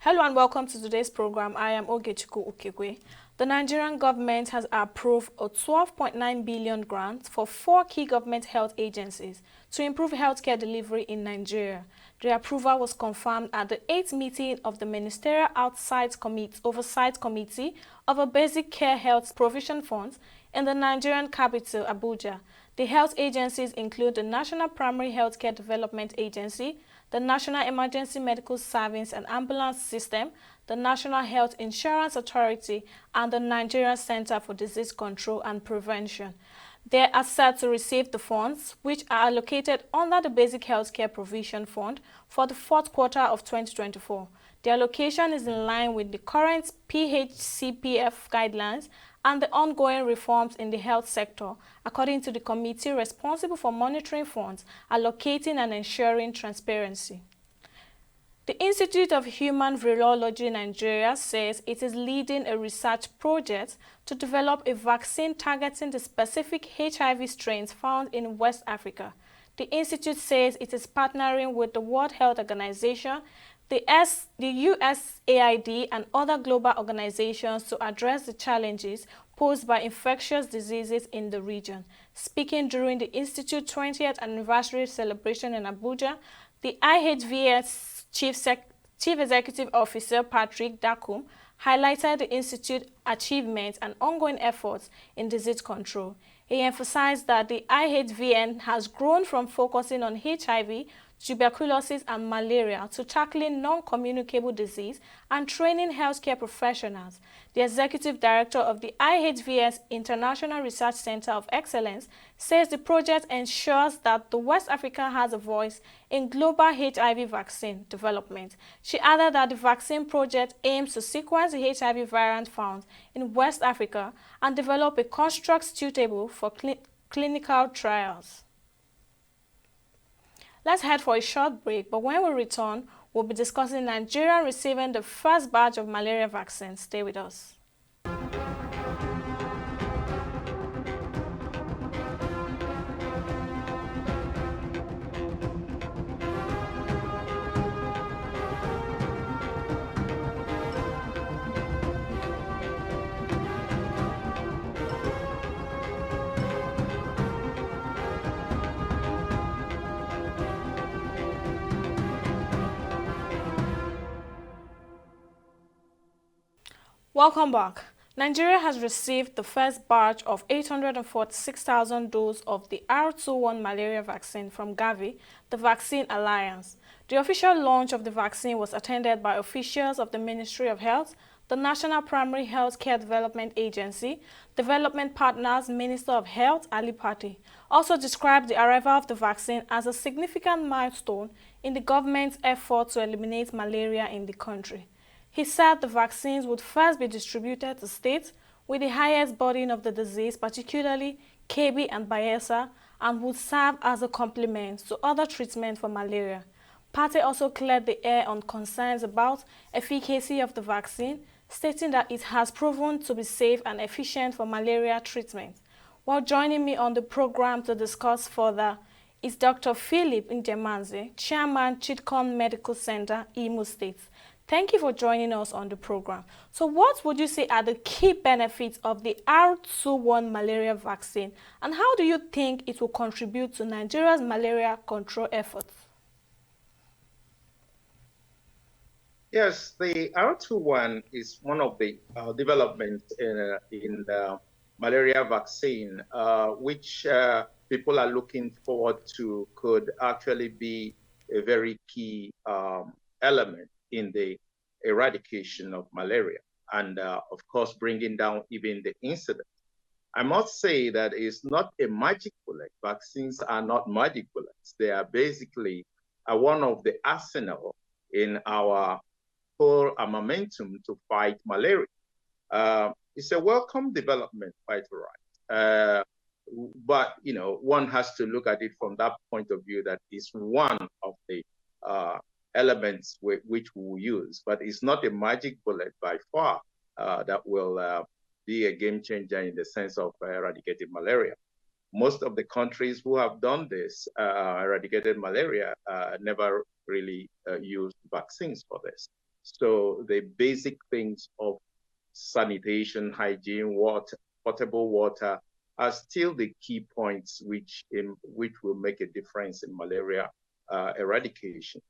Hello and welcome to today's program. I am Ogechukwu Ukegwe. The Nigerian government has approved a 12.9 billion grant for 4 key government health agencies to improve healthcare delivery in Nigeria. The approval was confirmed at the 8th meeting of the Ministerial Oversight Committee of a Basic Care Health Provision Fund in the Nigerian capital, Abuja. The health agencies include the National Primary Healthcare Development Agency, the National Emergency Medical Service and Ambulance System, the National Health Insurance Authority, and the Nigerian Center for Disease Control and Prevention. They are set to receive the funds, which are allocated under the Basic Healthcare Provision Fund for the fourth quarter of 2024. The allocation is in line with the current PHCPF guidelines and the ongoing reforms in the health sector, according to the committee responsible for monitoring funds, allocating and ensuring transparency. The Institute of Human Virology Nigeria says it is leading a research project to develop a vaccine targeting the specific HIV strains found in West Africa. The institute says it is partnering with the World Health Organization, the USAID, and other global organizations to address the challenges posed by infectious diseases in the region. Speaking during the Institute's 20th anniversary celebration in Abuja, the IHVS Chief Executive Officer Patrick Dakum highlighted the Institute's achievements and ongoing efforts in disease control. He emphasized that the IHVN has grown from focusing on HIV, tuberculosis, and malaria to tackling non-communicable disease and training healthcare professionals. The executive director of the IHVS International Research Center of Excellence says the project ensures that the West Africa has a voice in global HIV vaccine development. She added that the vaccine project aims to sequence the HIV variant found in West Africa and develop a construct suitable for clinical trials. Let's head for a short break, but when we return, we'll be discussing Nigeria receiving the first batch of malaria vaccine. Stay with us. Welcome back. Nigeria has received the first batch of 846,000 doses of the R21 Malaria Vaccine from Gavi, the Vaccine Alliance. The official launch of the vaccine was attended by officials of the Ministry of Health, the National Primary Health Care Development Agency, Development Partners Minister of Health, Ali Pate, also described the arrival of the vaccine as a significant milestone in the government's effort to eliminate malaria in the country. He said the vaccines would first be distributed to states with the highest burden of the disease, particularly Kebbi and Bayelsa, and would serve as a complement to other treatments for malaria. Pate also cleared the air on concerns about efficacy of the vaccine, stating that it has proven to be safe and efficient for malaria treatment. While joining me on the program to discuss further is Dr. Philip Njemanze, Chairman, Chidcon Medical Center, Imo State. Thank you for joining us on the program. So what would you say are the key benefits of the R21 malaria vaccine, and how do you think it will contribute to Nigeria's malaria control efforts? Yes, the R21 is one of the developments in the malaria vaccine, which people are looking forward to could actually be a very key element in the eradication of malaria and, of course, bringing down even the incidence. I must say that it's not a magic bullet. Vaccines are not magic bullets. They are basically one of the arsenal in our whole momentum to fight malaria. It's a welcome development, quite right. But, you know, one has to look at it from that point of view that it's one of the elements which we will use, but it's not a magic bullet by far that will be a game changer in the sense of eradicating malaria. Most of the countries who have done this, eradicated malaria, never really used vaccines for this. So the basic things of sanitation, hygiene, water, potable water are still the key points which will make a difference in malaria eradication.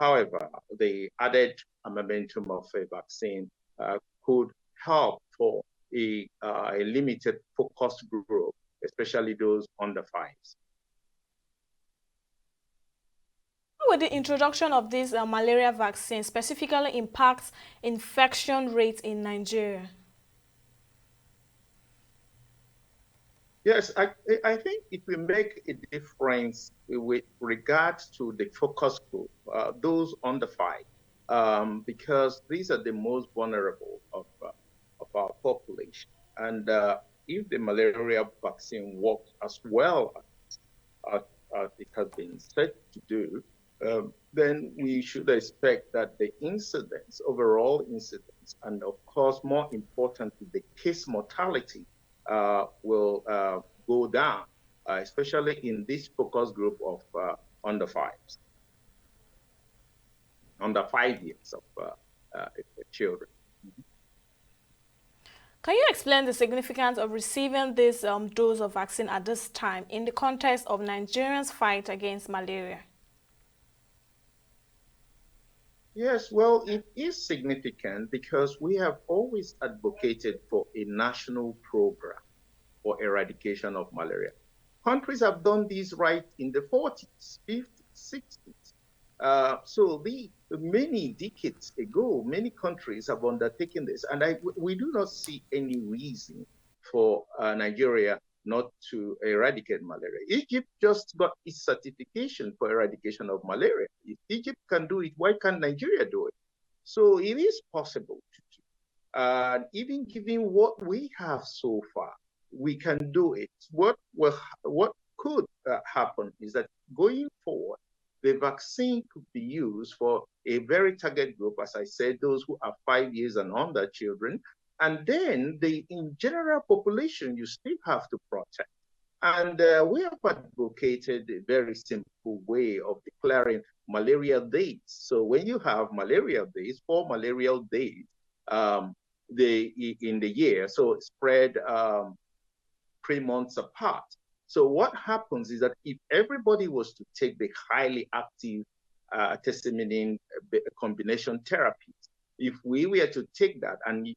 However, the added momentum of a vaccine could help for a limited focused group, especially those under 5. How would the introduction of this malaria vaccine specifically impact infection rates in Nigeria? Yes, I think it will make a difference with regards to the focus group, those under 5, because these are the most vulnerable of our population. And if the malaria vaccine works as well as, as it has been said to do, then we should expect that the incidence, overall incidence, and of course, more importantly, the case mortality will go down, especially in this focus group of under 5s, under 5 years of children. Can you explain the significance of receiving this dose of vaccine at this time in the context of Nigerians' fight against malaria? Yes, well, it is significant because we have always advocated for a national program for eradication of malaria. Countries have done this right in the 40s, 50s, 60s. So many decades ago, many countries have undertaken this, and we do not see any reason for Nigeria not to eradicate malaria. Egypt just got its certification for eradication of malaria. If Egypt can do it, why can't Nigeria do it? So it is possible to do. Even given what we have so far, we can do it. What could happen is that going forward, the vaccine could be used for a very target group, as I said, those who are 5 years and under children. And then in general population, you still have to protect. And we have advocated a very simple way of declaring malaria days. So when you have malaria days, 4 malarial days in the year, so spread 3 months apart. So what happens is that if everybody was to take the highly active testamine combination therapies, if we were to take that and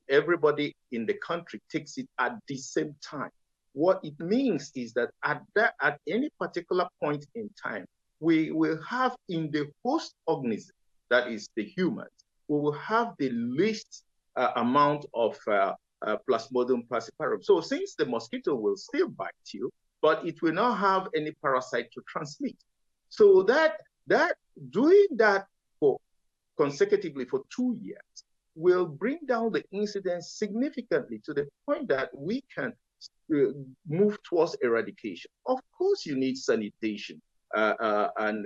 everybody in the country takes it at the same time, what it means is that at any particular point in time, we will have in the host organism, that is the humans, we will have the least amount of Plasmodium falciparum. So since the mosquito will still bite you, but it will not have any parasite to transmit. So that doing that for consecutively for 2 years will bring down the incidence significantly to the point that we can move towards eradication. Of course, you need sanitation and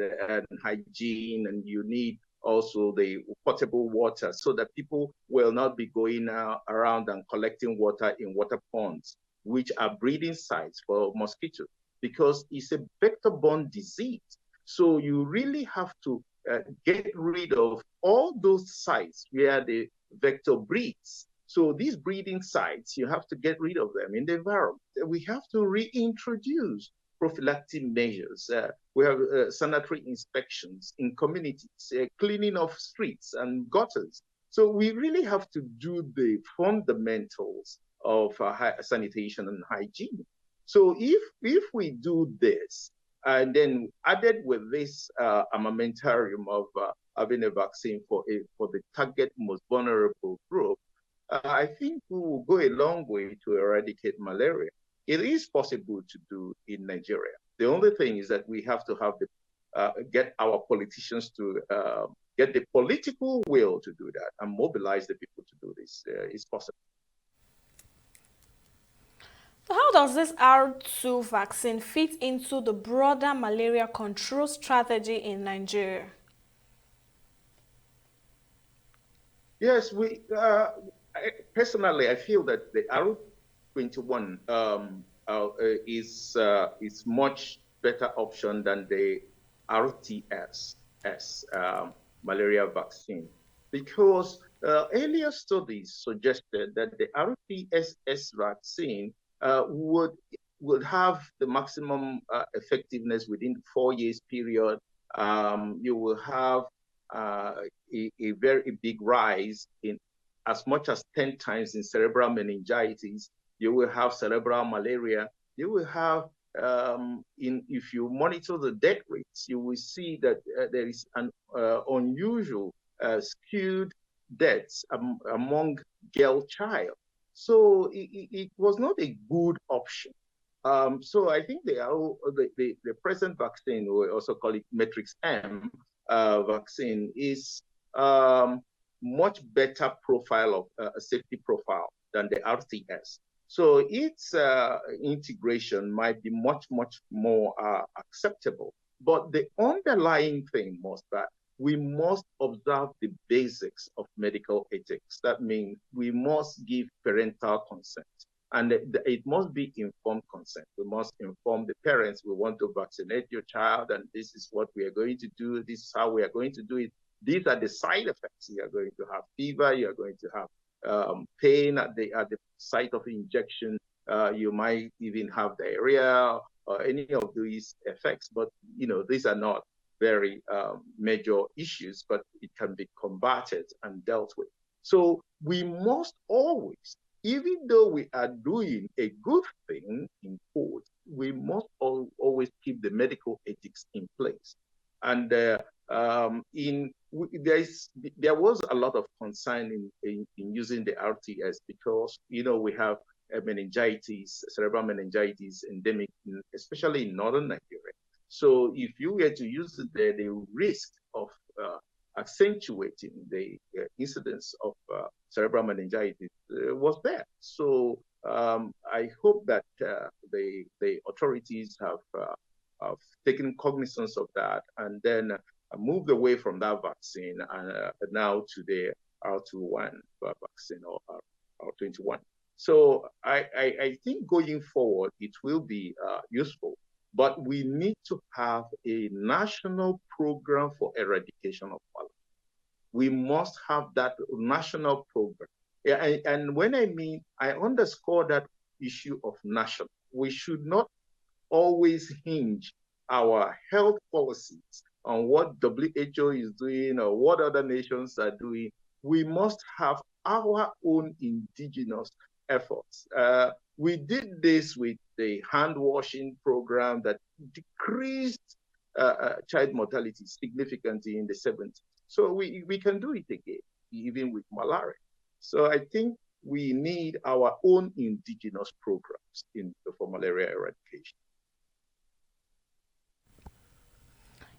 hygiene, and you need also the potable water so that people will not be going around and collecting water in water ponds, which are breeding sites for mosquitoes, because it's a vector-borne disease. So you really have to get rid of all those sites where the vector breeds. So these breeding sites, you have to get rid of them in the environment. We have to reintroduce prophylactic measures. We have sanitary inspections in communities, cleaning of streets and gutters. So we really have to do the fundamentals of sanitation and hygiene. So if we do this, and then added with this armamentarium of having a vaccine for the target most vulnerable group, I think we will go a long way to eradicate malaria. It is possible to do in Nigeria. The only thing is that we have to have get our politicians to get the political will to do that and mobilize the people to do this. It's possible. So how does this R2 vaccine fit into the broader malaria control strategy in Nigeria? Yes, personally, I feel that the R21 is much better option than the RTS malaria vaccine. because earlier studies suggested that the RTSS vaccine would have the maximum effectiveness within 4 years period. You will have a very big rise in as much as 10 times in cerebral meningitis. You will have cerebral malaria. You will have if you monitor the death rates, you will see that there is an unusual skewed deaths among girl child. So it was not a good option. So I think the present vaccine, we also call it Matrix M vaccine, is much better profile of a safety profile than the RTS. So its integration might be much, much more acceptable. But the underlying thing was that we must observe the basics of medical ethics. That means we must give parental consent. And it must be informed consent. We must inform the parents, we want to vaccinate your child, and this is what we are going to do. This is how we are going to do it. These are the side effects. You are going to have fever. You are going to have pain at the site of injection. You might even have diarrhea or any of these effects. But these are not very major issues, but it can be combated and dealt with. So we must always, even though we are doing a good thing in quote, we must always keep the medical ethics in place. And there was a lot of concern in using the RTS because we have meningitis, cerebral meningitis endemic, especially in northern Nigeria. So if you were to use it there, the risk of accentuating the incidence of cerebral meningitis was there. So I hope that the authorities have taken cognizance of that and then moved away from that vaccine and now to the R21 vaccine or R21. So I think going forward, it will be useful, but we need to have a national program for eradication of malaria. We must have that national program. And when I underscore that issue of national. We should not always hinge our health policies on what WHO is doing or what other nations are doing. We must have our own indigenous efforts. We did this with the hand washing program that decreased child mortality significantly in the 70s. So we can do it again, even with malaria. So I think we need our own indigenous programs for malaria eradication.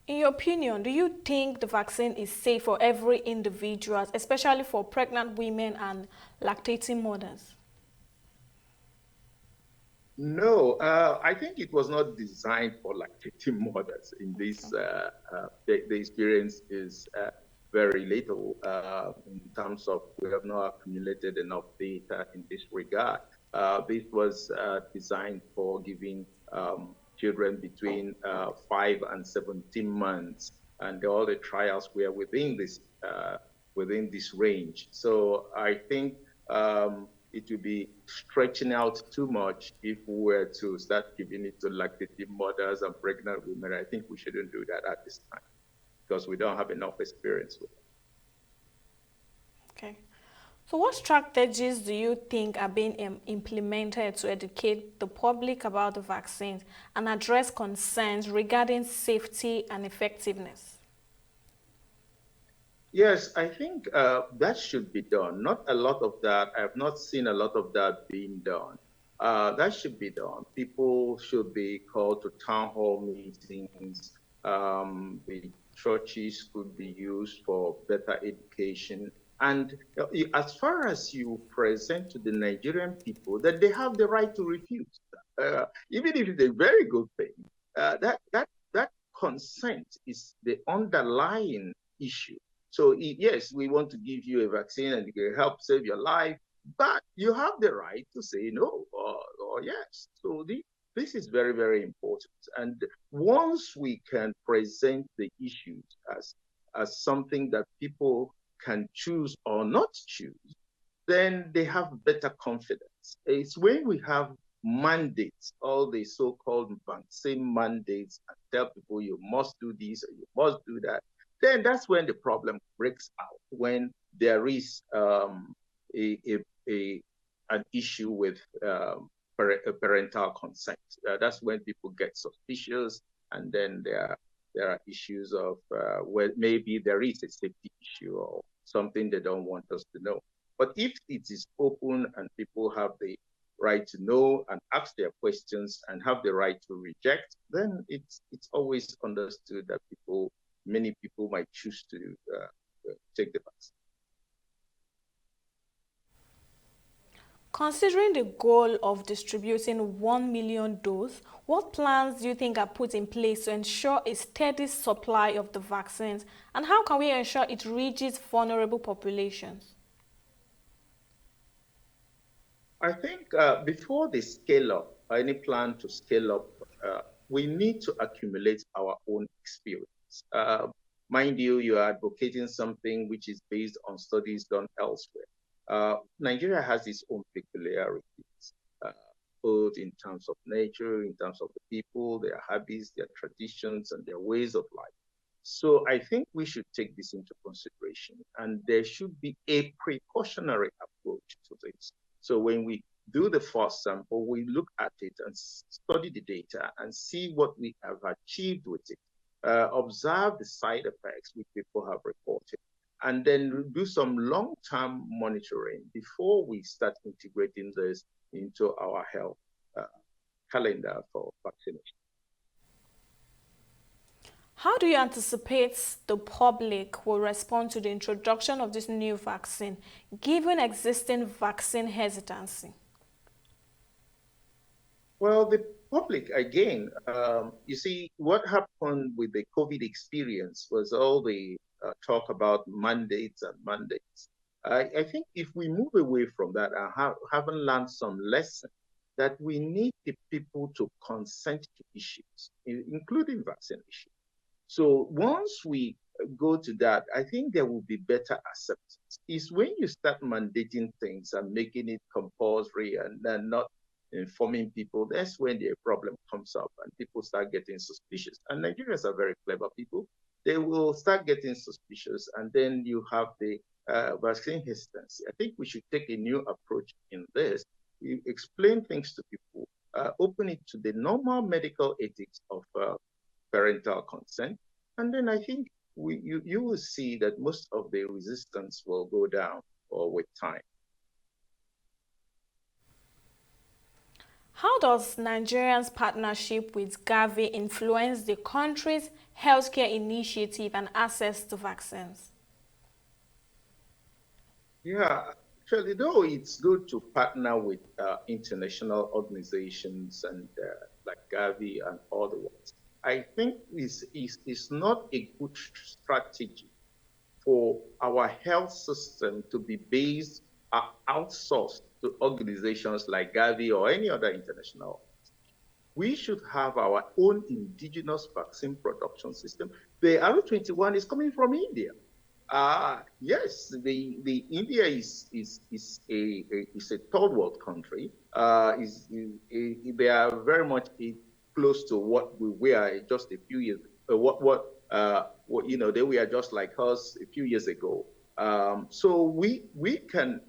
In your opinion, do you think the vaccine is safe for every individual, especially for pregnant women and lactating mothers? No, I think it was not designed for lactating mothers. In this, the experience is very little in terms of we have not accumulated enough data in this regard. This was designed for giving children between 5 and 17 months, and all the trials were within this range. So I think it would be stretching out too much if we were to start giving it to lactating mothers and pregnant women. I think we shouldn't do that at this time because we don't have enough experience with it. Okay. So what strategies do you think are being implemented to educate the public about the vaccines and address concerns regarding safety and effectiveness? Yes, I think that should be done. Not a lot of that. I have not seen a lot of that being done. That should be done. People should be called to town hall meetings. The churches could be used for better education. And as far as you present to the Nigerian people that they have the right to refuse, even if it's a very good thing, that consent is the underlying issue. So yes, we want to give you a vaccine and it can help save your life, but you have the right to say no or yes. So this is very, very important. And once we can present the issues as something that people can choose or not choose, then they have better confidence. It's when we have mandates, all the so-called vaccine mandates, and tell people you must do this or you must do that, then that's when the problem breaks out, when there is a, a, a an issue with parental consent. That's when people get suspicious, and then there are issues of where maybe there is a safety issue or something they don't want us to know. But if it is open and people have the right to know and ask their questions and have the right to reject, then it's always understood that many people might choose to take the vaccine. Considering the goal of distributing 1 million doses, what plans do you think are put in place to ensure a steady supply of the vaccines, and how can we ensure it reaches vulnerable populations? I think before the scale up, any plan to scale up, we need to accumulate our own experience. Mind you, you are advocating something which is based on studies done elsewhere. Nigeria has its own peculiarities, both in terms of nature, in terms of the people, their habits, their traditions, and their ways of life. So I think we should take this into consideration, and there should be a precautionary approach to this. So when we do the first sample, we look at it and study the data and see what we have achieved with it, observe the side effects which people have reported, and then do some long-term monitoring before we start integrating this into our health calendar for vaccination. How do you anticipate the public will respond to the introduction of this new vaccine, given existing vaccine hesitancy? Well, the public, again, you see, what happened with the COVID experience was all the talk about mandates and mandates. I think if we move away from that and haven't learned some lesson, that we need the people to consent to issues, including vaccine issues. So once we go to that, I think there will be better acceptance. It's when you start mandating things and making it compulsory and then not informing people, that's when the problem comes up and people start getting suspicious. And Nigerians are very clever people. They will start getting suspicious, and then you have the vaccine hesitancy. I think we should take a new approach in this. You explain things to people, open it to the normal medical ethics of parental consent. And then I think you will see that most of the resistance will go down with time. How does Nigeria's partnership with Gavi influence the country's healthcare initiative and access to vaccines? Yeah, actually, though, it's good to partner with international organizations and like Gavi and other ones. I think it's not a good strategy for our health system to be based outsourced to organizations like Gavi or any other international. We should have our own indigenous vaccine production system. The R21 is coming from India. Yes, the India is a third world country. They are very much close to what we were just a few years. They were just like us a few years ago. So we can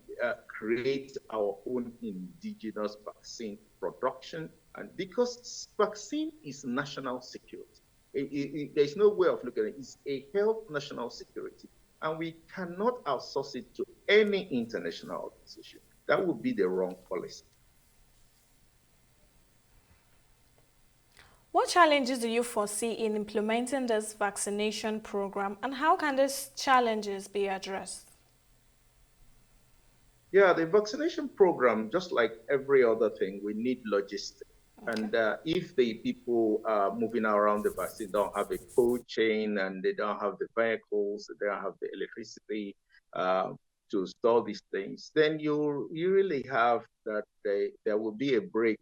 create our own indigenous vaccine production, and because vaccine is national security, there's no way of looking at it. It's a health national security, and we cannot outsource it to any international organization. That would be the wrong policy. What challenges do you foresee in implementing this vaccination program, and how can these challenges be addressed? Yeah, the vaccination program, just like every other thing, we need logistics. Okay. And if the people moving around the vaccine don't have a cold chain and they don't have the vehicles, they don't have the electricity to store these things, then you really have that there will be a break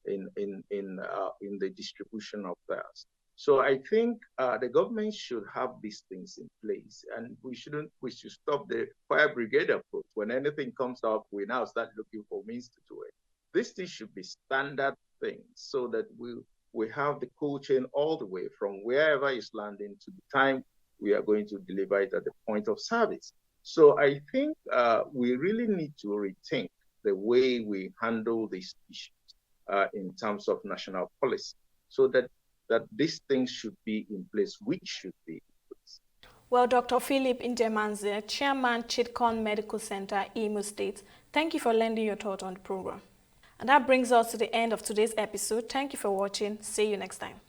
in the distribution of theirs. So I think the government should have these things in place, and we should stop the fire brigade approach. When anything comes up, we now start looking for means to do it. This thing should be standard things so that we have the cold chain all the way from wherever it's landing to the time we are going to deliver it at the point of service. So I think we really need to rethink the way we handle these issues in terms of national policy, so that these things should be in place, which should be in place. Well, Dr. Philip Njemanze, Chairman, Chidcon Medical Center, Imo State, thank you for lending your thought on the program. And that brings us to the end of today's episode. Thank you for watching. See you next time.